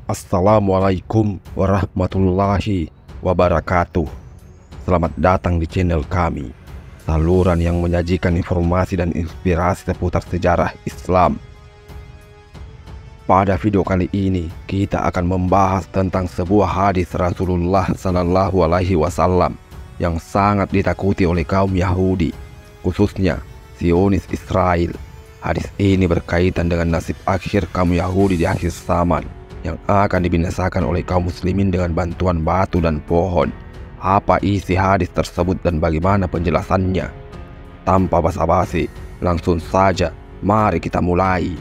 Assalamualaikum warahmatullahi wabarakatuh. Selamat datang di channel kami, saluran yang menyajikan informasi dan inspirasi seputar sejarah Islam. Pada video kali ini, kita akan membahas tentang sebuah hadis Rasulullah Sallallahu Alaihi Wasallam yang sangat ditakuti oleh kaum Yahudi, khususnya Zionis Israel. Hadis ini berkaitan dengan nasib akhir kaum Yahudi di akhir zaman, yang akan dibinasakan oleh kaum muslimin dengan bantuan batu dan pohon. Apa isi hadis tersebut dan bagaimana penjelasannya? Tanpa basa-basi, langsung saja mari kita mulai.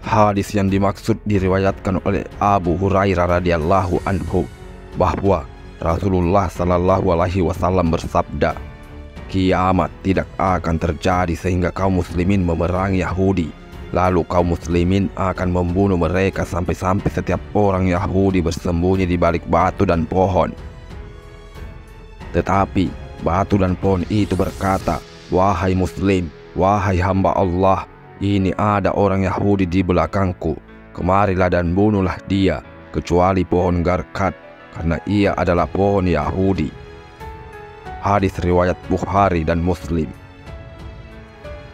Hadis yang dimaksud diriwayatkan oleh Abu Hurairah radhiyallahu anhu bahwa Rasulullah Sallallahu Alaihi Wasallam bersabda, kiamat tidak akan terjadi sehingga kaum muslimin memerangi Yahudi. Lalu kaum muslimin akan membunuh mereka sampai-sampai setiap orang Yahudi bersembunyi di balik batu dan pohon. Tetapi batu dan pohon itu berkata, wahai muslim, wahai hamba Allah, ini ada orang Yahudi di belakangku. Kemarilah dan bunuhlah dia, kecuali pohon Garkat, karena ia adalah pohon Yahudi. Hadis riwayat Bukhari dan Muslim.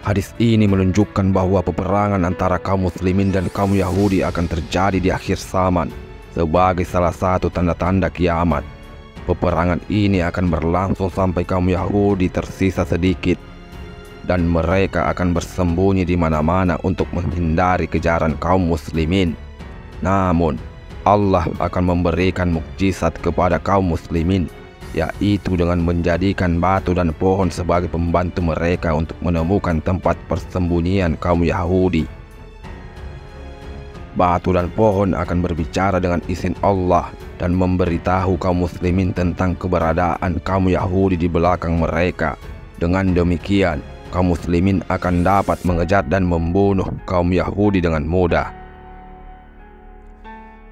Hadis ini menunjukkan bahwa peperangan antara kaum muslimin dan kaum Yahudi akan terjadi di akhir zaman sebagai salah satu tanda-tanda kiamat. Peperangan ini akan berlangsung sampai kaum Yahudi tersisa sedikit dan mereka akan bersembunyi di mana-mana untuk menghindari kejaran kaum muslimin. Namun, Allah akan memberikan mukjizat kepada kaum muslimin, yaitu dengan menjadikan batu dan pohon sebagai pembantu mereka untuk menemukan tempat persembunyian kaum Yahudi. Batu dan pohon akan berbicara dengan izin Allah dan memberitahu kaum muslimin tentang keberadaan kaum Yahudi di belakang mereka. Dengan demikian, kaum muslimin akan dapat mengejar dan membunuh kaum Yahudi dengan mudah.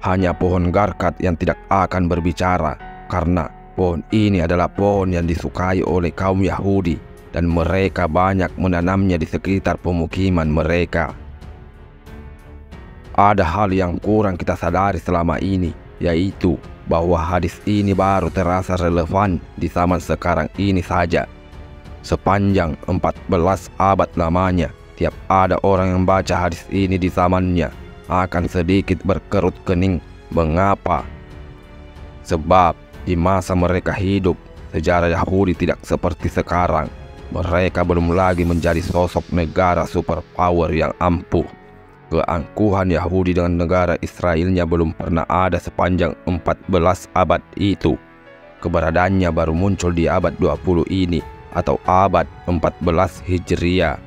Hanya pohon Garkat yang tidak akan berbicara, karena pohon ini adalah pohon yang disukai oleh kaum Yahudi dan mereka banyak menanamnya di sekitar pemukiman mereka. Ada hal yang kurang kita sadari selama ini, yaitu bahwa hadis ini baru terasa relevan di zaman sekarang ini saja. Sepanjang 14 abad lamanya, tiap ada orang yang baca hadis ini di zamannya akan sedikit berkerut kening. Mengapa? Sebab di masa mereka hidup, sejarah Yahudi tidak seperti sekarang. Mereka belum lagi menjadi sosok negara superpower yang ampuh. Keangkuhan Yahudi dengan negara Israelnya belum pernah ada sepanjang 14 abad itu. Keberadaannya baru muncul di abad 20 ini atau abad 14 Hijriah.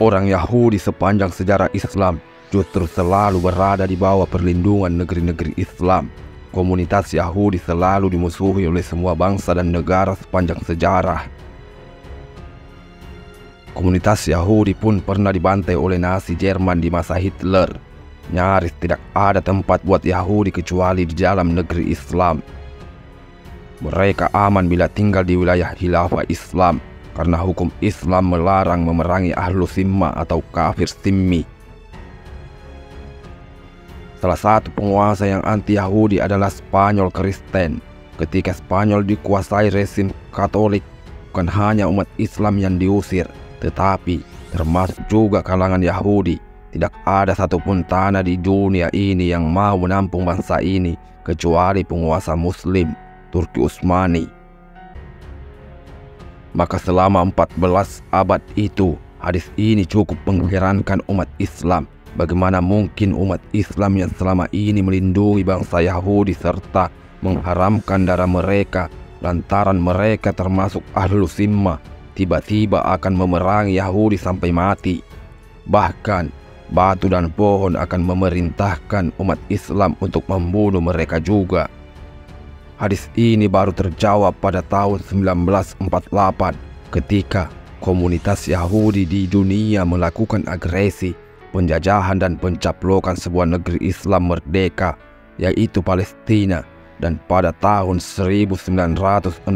Orang Yahudi sepanjang sejarah Islam justru selalu berada di bawah perlindungan negeri-negeri Islam. Komunitas Yahudi selalu dimusuhi oleh semua bangsa dan negara sepanjang sejarah. Komunitas Yahudi pun pernah dibantai oleh Nazi Jerman di masa Hitler. Nyaris tidak ada tempat buat Yahudi kecuali di dalam negeri Islam. Mereka aman bila tinggal di wilayah khilafah Islam, karena hukum Islam melarang memerangi ahlu zimma atau kafir zimmi. Salah satu penguasa yang anti-Yahudi adalah Spanyol Kristen. Ketika Spanyol dikuasai rezim Katolik, bukan hanya umat Islam yang diusir, tetapi termasuk juga kalangan Yahudi. Tidak ada satupun tanah di dunia ini yang mau menampung bangsa ini, kecuali penguasa Muslim, Turki Utsmani. Maka selama 14 abad itu, hadis ini cukup mengherankan umat Islam. Bagaimana mungkin umat Islam yang selama ini melindungi bangsa Yahudi serta mengharamkan darah mereka lantaran mereka termasuk ahlu zimma, tiba-tiba akan memerangi Yahudi sampai mati. Bahkan batu dan pohon akan memerintahkan umat Islam untuk membunuh mereka juga. Hadis ini baru terjawab pada tahun 1948 ketika komunitas Yahudi di dunia melakukan agresi, penjajahan dan pencaplokan sebuah negeri Islam merdeka, yaitu Palestina. Dan pada tahun 1967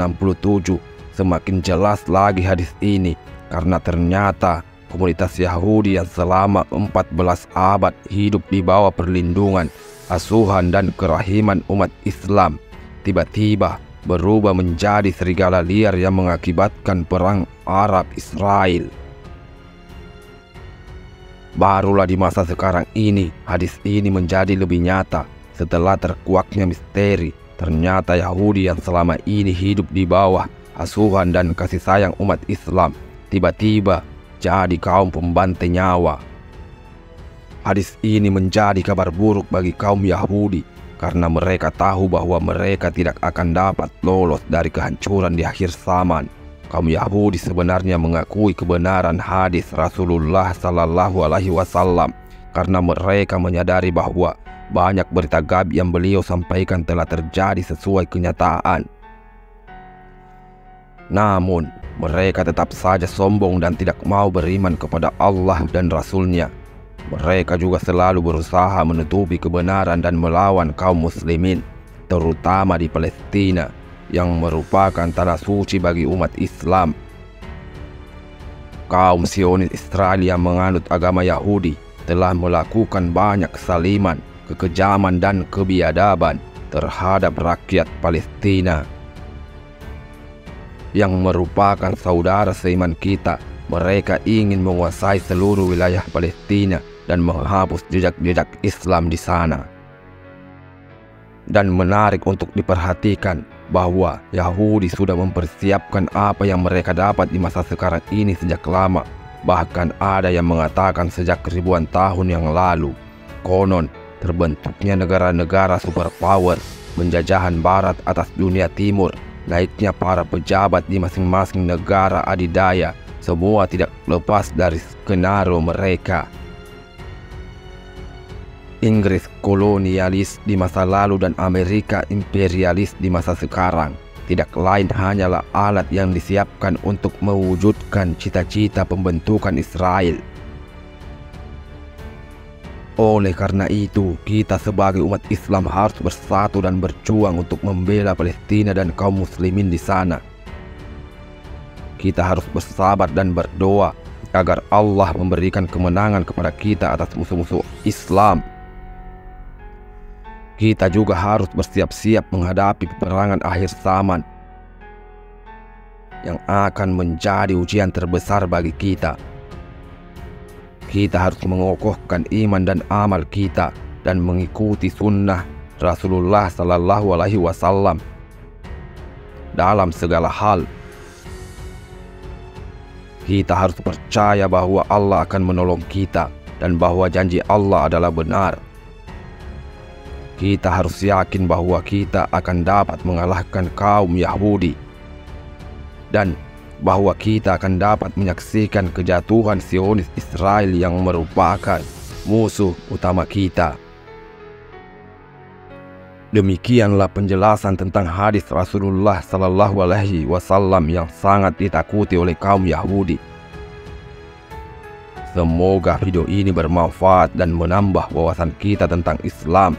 semakin jelas lagi hadis ini, karena ternyata komunitas Yahudi yang selama 14 abad hidup di bawah perlindungan, asuhan dan kerahiman umat Islam, tiba-tiba berubah menjadi serigala liar yang mengakibatkan perang Arab-Israel. Barulah di masa sekarang ini, hadis ini menjadi lebih nyata setelah terkuaknya misteri. Ternyata Yahudi yang selama ini hidup di bawah asuhan dan kasih sayang umat Islam, tiba-tiba jadi kaum pembantai nyawa. Hadis ini menjadi kabar buruk bagi kaum Yahudi karena mereka tahu bahwa mereka tidak akan dapat lolos dari kehancuran di akhir zaman. Kaum Yahudi sebenarnya mengakui kebenaran hadis Rasulullah Sallallahu Alaihi Wasallam karena mereka menyadari bahwa banyak berita gaib yang beliau sampaikan telah terjadi sesuai kenyataan. Namun, mereka tetap saja sombong dan tidak mau beriman kepada Allah dan Rasul-Nya. Mereka juga selalu berusaha menutupi kebenaran dan melawan kaum muslimin, terutama di Palestina, yang merupakan tanah suci bagi umat Islam. Kaum Zionis Israel yang menganut agama Yahudi telah melakukan banyak kesaliman, kekejaman dan kebiadaban terhadap rakyat Palestina yang merupakan saudara seiman kita. Mereka ingin menguasai seluruh wilayah Palestina dan menghapus jejak-jejak Islam di sana. Dan menarik untuk diperhatikan bahwa Yahudi sudah mempersiapkan apa yang mereka dapat di masa sekarang ini sejak lama. Bahkan ada yang mengatakan sejak ribuan tahun yang lalu. Konon terbentuknya negara-negara superpower, penjajahan barat atas dunia timur, naiknya para pejabat di masing-masing negara adidaya, semua tidak lepas dari skenario mereka. Inggris kolonialis di masa lalu dan Amerika imperialis di masa sekarang tidak lain hanyalah alat yang disiapkan untuk mewujudkan cita-cita pembentukan Israel. Oleh karena itu, kita sebagai umat Islam harus bersatu dan berjuang untuk membela Palestina dan kaum muslimin di sana. Kita harus bersabar dan berdoa agar Allah memberikan kemenangan kepada kita atas musuh-musuh Islam. Kita juga harus bersiap-siap menghadapi peperangan akhir zaman yang akan menjadi ujian terbesar bagi kita. Kita harus mengokohkan iman dan amal kita dan mengikuti sunnah Rasulullah Sallallahu Alaihi Wasallam dalam segala hal. Kita harus percaya bahwa Allah akan menolong kita dan bahwa janji Allah adalah benar. Kita harus yakin bahwa kita akan dapat mengalahkan kaum Yahudi dan bahwa kita akan dapat menyaksikan kejatuhan Zionis Israel yang merupakan musuh utama kita. Demikianlah penjelasan tentang hadis Rasulullah Sallallahu Alaihi Wasallam yang sangat ditakuti oleh kaum Yahudi. Semoga video ini bermanfaat dan menambah wawasan kita tentang Islam.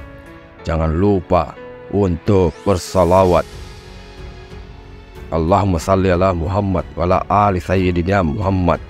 Jangan lupa untuk bersalawat. Allahumma salli ala Muhammad wa ala ali sayyidina Muhammad.